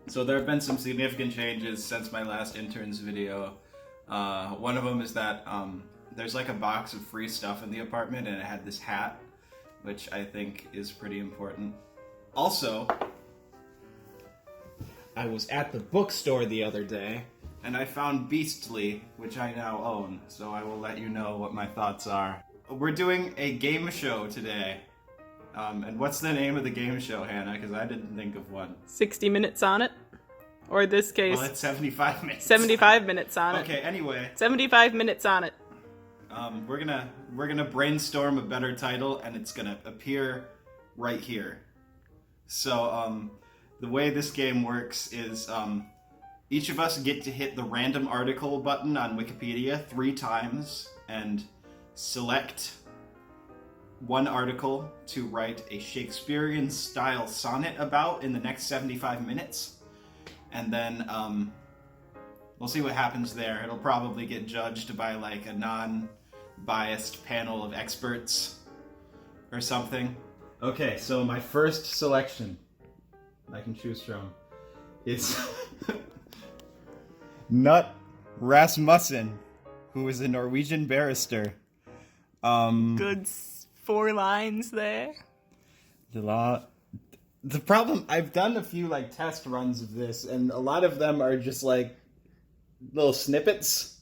So there have been some significant changes since my last interns video. One of them is that there's like a box of free stuff in the apartment and it had this hat, which I think is pretty important. Also, I was at the bookstore the other day and I found Beastly, which I now own, so I will let you know what my thoughts are. We're doing a game show today. And what's the name of the game show, Hannah? Because I didn't think of one. 60 minutes on it. Or in this case... Well, it's 75 minutes. 75 minutes on it. Okay, anyway. 75 minutes on it. We're gonna brainstorm a better title, and it's gonna appear right here. So, the way this game works is, each of us get to hit the random article button on Wikipedia 3 times, and select one article to write a Shakespearean-style sonnet about in the next 75 minutes. And then, we'll see what happens there. It'll probably get judged by, like, a non-biased panel of experts or something. Okay, so my first selection I can choose from is Knut Rasmussen, who is a Norwegian barrister. Good 4 lines there. The problem, I've done a few like test runs of this, and a lot of them are just like little snippets,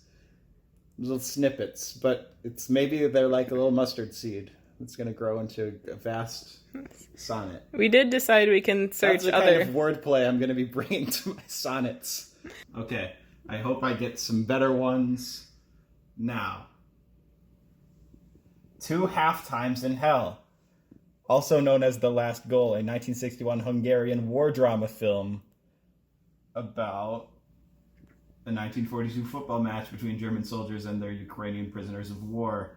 but it's maybe they're like a little mustard seed that's going to grow into a vast sonnet. We did decide we can search That's the other... kind of wordplay I'm going to be bringing to my sonnets. Okay, I hope I get some better ones now. 2 Halftimes in Hell, also known as The Last Goal, a 1961 Hungarian war drama film about a 1942 football match between German soldiers and their Ukrainian prisoners of war.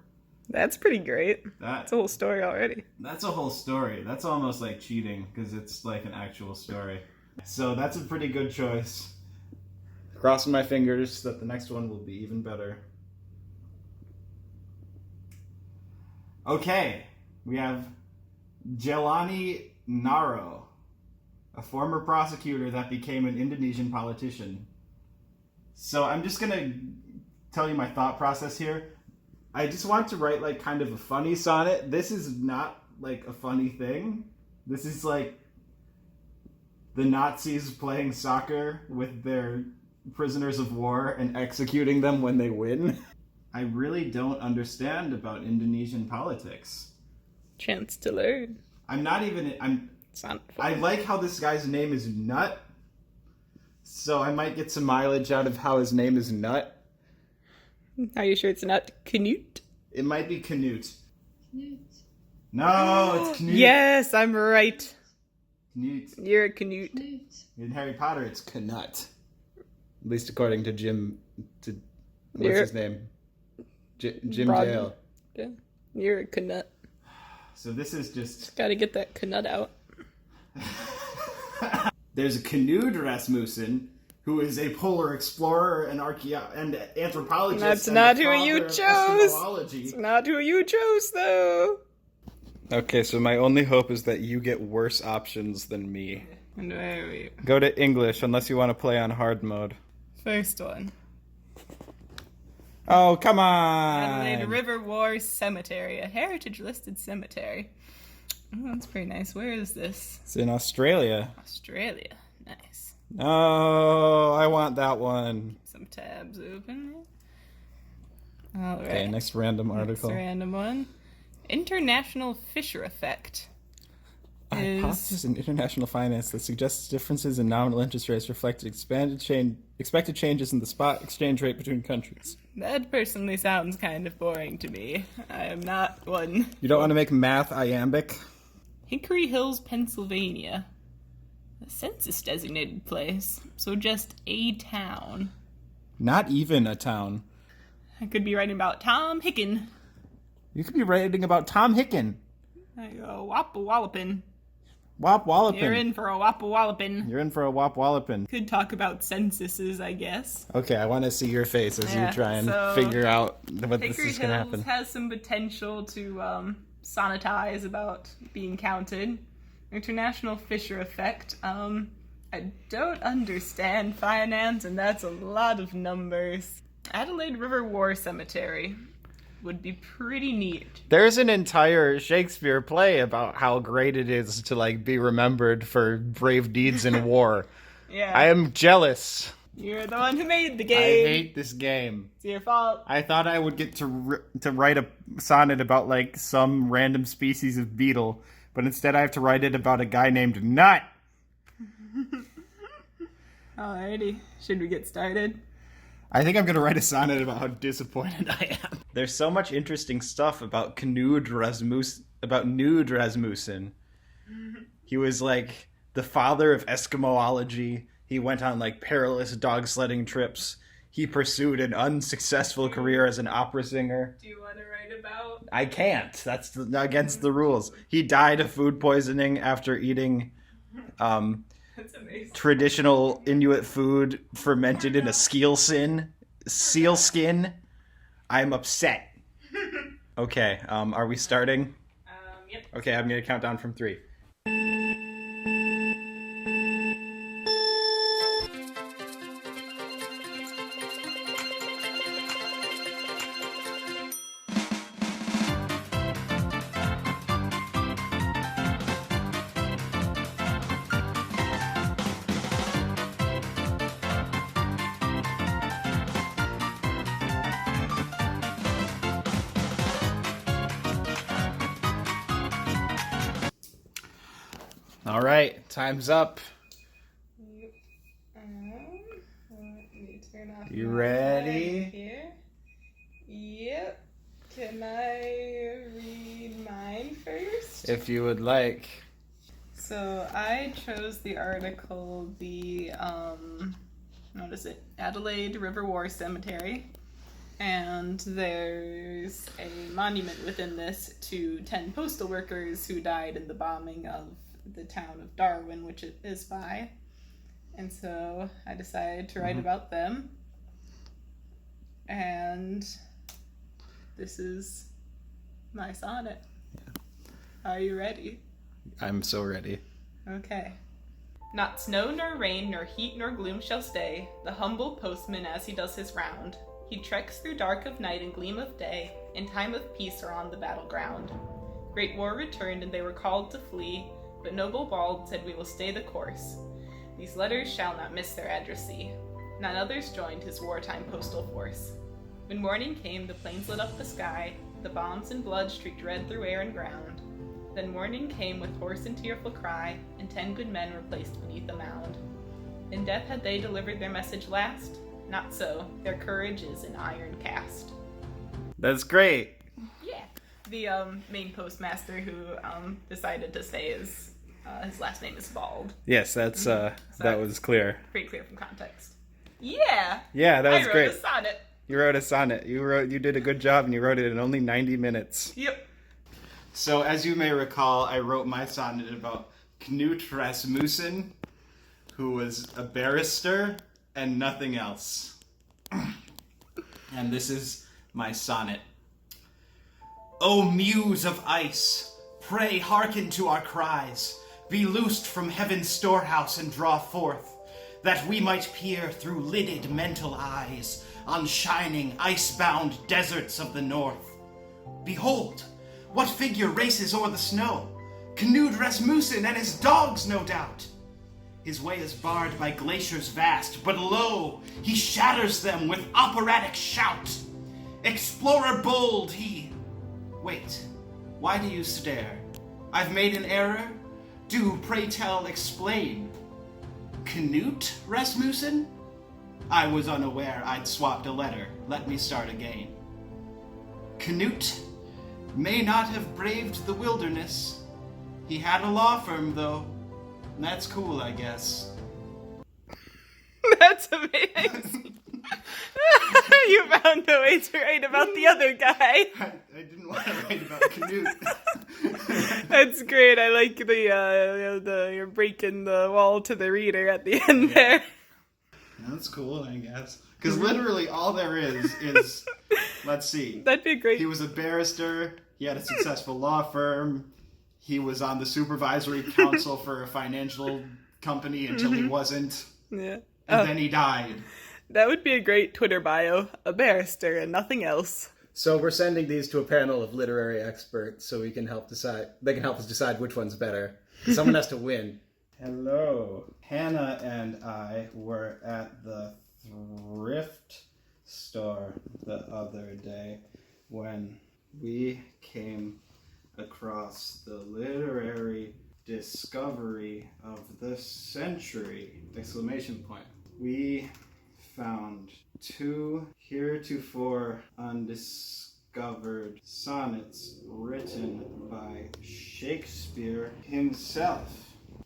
That's pretty great. That's a whole story already. That's a whole story. That's almost like cheating, because it's like an actual story. So that's a pretty good choice. Crossing my fingers that the next one will be even better. Okay, we have Jelani Naro, a former prosecutor that became an Indonesian politician. So I'm just gonna tell you my thought process here. I just want to write like kind of a funny sonnet. This is not like a funny thing. This is like the Nazis playing soccer with their prisoners of war and executing them when they win. I really don't understand about Indonesian politics. Chance to learn. It's not I like how this guy's name is Knut, so I might get some mileage out of how his name is Knut. Are you sure it's not Knut? It might be Knut. Knut. No, it's Knut. Yes, I'm right. Knut. You're a Knut. Knut. In Harry Potter, it's Knut. At least according to Jim. What's his name? Jim Dale. Yeah. You're a Knut. So this is just... Gotta get that Knut out. There's a Knud Rasmussen, who is a polar explorer and anthropologist. That's not who you chose. It's not who you chose, though. Okay, so my only hope is that you get worse options than me. And where are we? Go to English, unless you want to play on hard mode. First one. Oh, come on! Adelaide River War Cemetery, a heritage-listed cemetery. Oh, that's pretty nice. Where is this? It's in Australia. Australia. Nice. Oh, I want that one. Some tabs open. All right. Okay, next random article. Next random one. International Fisher Effect. Hypothesis in international finance that suggests differences in nominal interest rates reflect expected changes in the spot exchange rate between countries. That personally sounds kind of boring to me. I am not one. You don't want to make math iambic? Hickory Hills, Pennsylvania. A census-designated place, so just a town. Not even a town. I could be writing about Tom Hicken. You could be writing about Tom Hicken. I go, wop-a-wallopin'. Wop-wallopin'. You're in for a wop-a-wallopin'. You're in for a wop-wallopin'. Could talk about censuses, I guess. Okay, I want to see your face as you try and figure out what this is going to happen. Hickory Hills has some potential to sonnetize about being counted. International Fisher Effect. I don't understand finance, and that's a lot of numbers. Adelaide River War Cemetery would be pretty neat. There's an entire Shakespeare play about how great it is to, like, be remembered for brave deeds in war. Yeah. I am jealous. You're the one who made the I game. hate this game. It's your fault. I thought I would get to write a sonnet about, like, some random species of beetle, but instead I have to write it about a guy named Knut. Alrighty. Should we get started? I think I'm going to write a sonnet about how disappointed I am. There's so much interesting stuff about Knud Rasmussen. He was, like, the father of Eskimoology. He went on, like, perilous dog sledding trips. He pursued an unsuccessful career as an opera singer. Do you want to write about? I can't. That's against the rules. He died of food poisoning after eating That's amazing. traditional Inuit food fermented in a sealskin. I'm upset. Okay, are we starting? Yep. Okay, I'm gonna count down from 3. All right, time's up. Let me turn off You my ready? light here. Yep. Can I read mine first? If you would like. So I chose the article, what is it? Adelaide River War Cemetery. And there's a monument within this to 10 postal workers who died in the bombing of the town of Darwin, which it is by. And so I decided to write about them. And this is my sonnet. Are you ready? I'm so ready. Okay. Not snow nor rain nor heat nor gloom shall stay the humble postman as he does his round. He treks through dark of night and gleam of day, in time of peace or on the battleground. Great war returned and they were called to flee, but noble Bald said we will stay the course. These letters shall not miss their addressee. None others joined his wartime postal force. When morning came, the planes lit up the sky, the bombs and blood streaked red through air and ground. Then morning came with hoarse and tearful cry, and 10 good men were placed beneath a mound. In death had they delivered their message last? Not so, their courage is in iron cast. That's great. Yeah. The main postmaster who decided to stay his last name is Bald. Yes, that's that was clear. Pretty clear from context. Yeah! Yeah, that was I wrote great. a sonnet. You wrote a sonnet. You did a good job, and you wrote it in only 90 minutes. Yep. So, as you may recall, I wrote my sonnet about Knut Rasmussen, who was a barrister and nothing else. And this is my sonnet. O muse of ice, pray hearken to our cries. Be loosed from heaven's storehouse and draw forth, that we might peer through lidded mental eyes on shining, ice-bound deserts of the north. Behold, what figure races o'er the snow? Knud Rasmussen and his dogs, no doubt. His way is barred by glaciers vast, but lo, he shatters them with operatic shout. Explorer bold, he... Wait, why do you stare? I've made an error? Do, pray tell, explain. Knut Rasmussen? I was unaware I'd swapped a letter. Let me start again. Knut may not have braved the wilderness. He had a law firm, though. That's cool, I guess. That's amazing. You found a way to write about the other guy. I didn't want to write about Knut. That's great. I like the you're breaking the wall to the reader at the end there. That's cool, I guess. Because literally all there is, let's see. That'd be great. He was a barrister. He had a successful law firm. He was on the supervisory council for a financial company until he wasn't, Yeah. and then he died. That would be a great Twitter bio. A barrister and nothing else. So we're sending these to a panel of literary experts so we can help decide. They can help us decide which one's better. Someone has to win. Hello. Hannah and I were at the thrift store the other day when we came across the literary discovery of the century! Exclamation point. We found 2 heretofore undiscovered sonnets written by Shakespeare himself.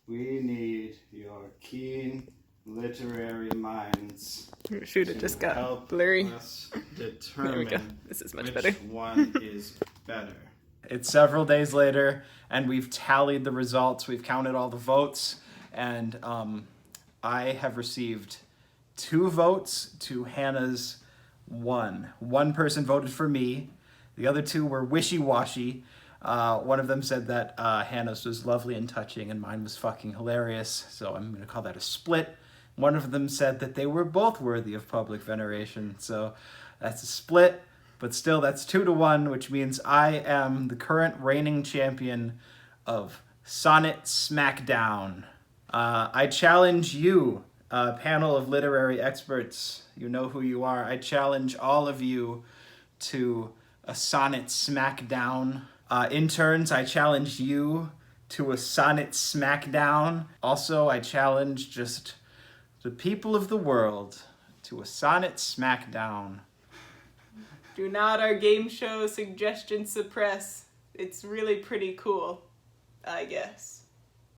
We need your keen literary minds Shoot, it to just got help blurry. us There we go. determine This is much which better. one is better. It's several days later, and we've tallied the results. We've counted all the votes, and I have received 2 votes to Hannah's 1. One person voted for me. The other 2 were wishy-washy. One of them said that Hannah's was lovely and touching, and mine was fucking hilarious. So I'm going to call that a split. One of them said that they were both worthy of public veneration. So that's a split. But still, that's 2-1, which means I am the current reigning champion of Sonnet SmackDown. I challenge you, a panel of literary experts. You know who you are. I challenge all of you to a Sonnet SmackDown. Interns, I challenge you to a Sonnet SmackDown. Also, I challenge just the people of the world to a Sonnet SmackDown. Do not our game show suggestions suppress. It's really pretty cool, I guess.